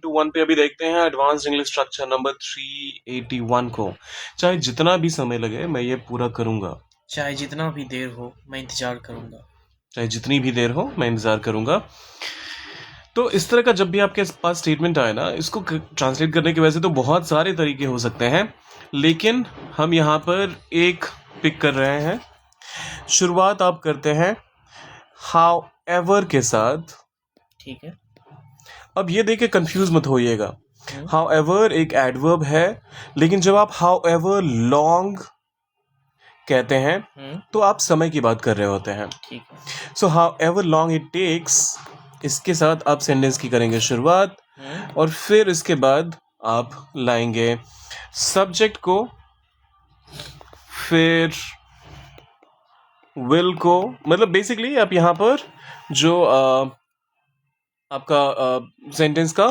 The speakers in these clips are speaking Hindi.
1 पे अभी देखते हैं एडवांस्ड इंग्लिश स्ट्रक्चर नंबर 381 को। चाहे जितना भी समय लगे मैं ये पूरा करूंगा। चाहे जितना भी देर हो मैं इंतजार करूंगा। चाहे जितनी भी देर हो मैं इंतजार करूंगा। तो इस तरह का जब भी आपके पास स्टेटमेंट आए ना, इसको ट्रांसलेट करने के वैसे तो बहुत सारे तरीके हो सकते हैं, लेकिन हम यहाँ पर एक पिक कर रहे हैं। शुरुआत आप करते हैं हाउ एवर के साथ। ठीक है। अब ये देख के कंफ्यूज मत होइएगा। हाउ एवर एक एडवर्ब है, लेकिन जब आप हाउ एवर लॉन्ग कहते हैं तो आप समय की बात कर रहे होते हैं। ठीक है। So however long it takes, इसके साथ आप सेंटेंस की करेंगे शुरुआत, और फिर इसके बाद आप लाएंगे सब्जेक्ट को, फिर विल को। मतलब बेसिकली आप यहाँ पर जो आपका सेंटेंस का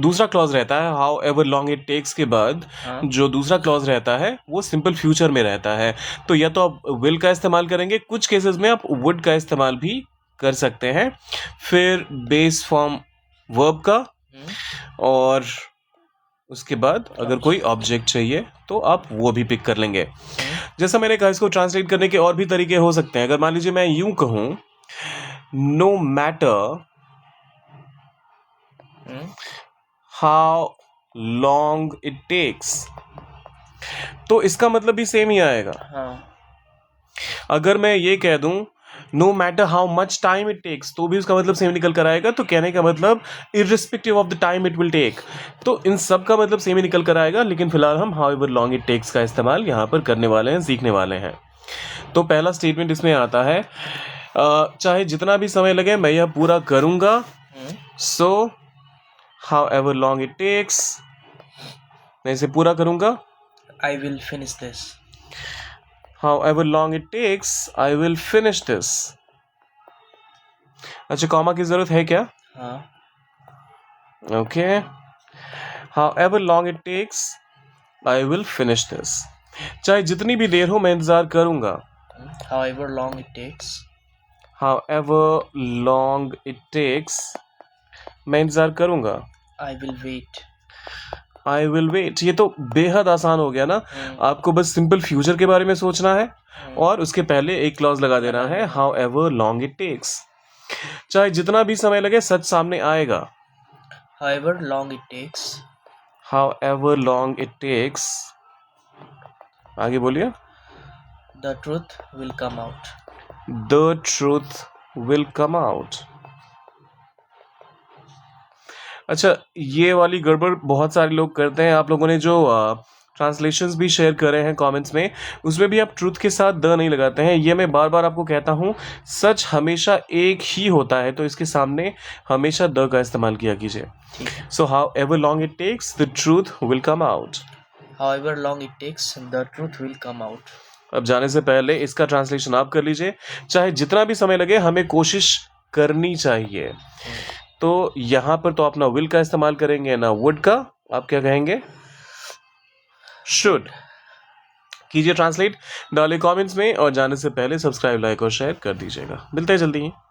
दूसरा क्लॉज रहता है however long it takes के बाद, जो दूसरा क्लॉज रहता है वो सिंपल फ्यूचर में रहता है। तो या तो आप विल का इस्तेमाल करेंगे, कुछ केसेस में आप वुड का इस्तेमाल भी कर सकते हैं, फिर बेस फॉर्म वर्ब का, और उसके बाद अगर कोई ऑब्जेक्ट चाहिए तो आप वो भी पिक कर लेंगे। जैसा मैंने कहा, इसको ट्रांसलेट करने के और भी तरीके हो सकते हैं। अगर मान लीजिए मैं यूं कहूं, no matter how long it takes, तो इसका मतलब भी सेम ही आएगा। अगर मैं ये कह दूं no matter how much time it takes, तो भी उसका मतलब सेम निकल कर आएगा। तो कहने का मतलब irrespective of the time it will take, तो इन सब का मतलब सेम ही निकल कर आएगा। लेकिन फिलहाल हम however long it takes का इस्तेमाल यहाँ पर करने वाले हैं, सीखने वाले हैं। तो पहला स्टेटमेंट इसमें आता है चाहे जितना भी समय लगे मैं यह पूरा करूंगा। सो however long it takes, मैं इसे पूरा करूंगा। I will finish this. however long it takes, I will finish this. अच्छा, कॉमा की जरूरत है क्या? हाँ। Okay, however long it takes, I will finish this. चाहे जितनी भी देर हो मैं इंतजार करूंगा। However long it takes. however long it takes, मैं इंतजार करूंगा। I will wait. I will wait, ये तो बेहद आसान हो गया ना। आपको बस सिंपल फ्यूचर के बारे में सोचना है और उसके पहले एक क्लॉज लगा देना है however long it takes. चाहे जितना भी समय लगे सच सामने आएगा। However long it takes. however long it takes, आगे बोलिए। The truth will come out. the truth will come out। अच्छा, ये वाली गड़बड़ बहुत सारे लोग करते हैं। आप लोगों ने जो ट्रांसलेशंस भी शेयर करे हैं कमेंट्स में, उसमें भी आप ट्रूथ के साथ द नहीं लगाते हैं। ये मैं बार बार आपको कहता हूँ, सच हमेशा एक ही होता है, तो इसके सामने हमेशा द का इस्तेमाल किया कीजिए। So however long it takes the truth will come out. However long it takes, the truth will come out. अब जाने से पहले इसका ट्रांसलेशन आप कर लीजिए। चाहे जितना भी समय लगे हमें कोशिश करनी चाहिए। तो यहाँ पर तो अपना विल का इस्तेमाल करेंगे ना वुड का। आप क्या कहेंगे? शुड। कीजिए ट्रांसलेट, डालिए कमेंट्स में, और जाने से पहले सब्सक्राइब, लाइक और शेयर कर दीजिएगा। मिलते हैं जल्दी ही।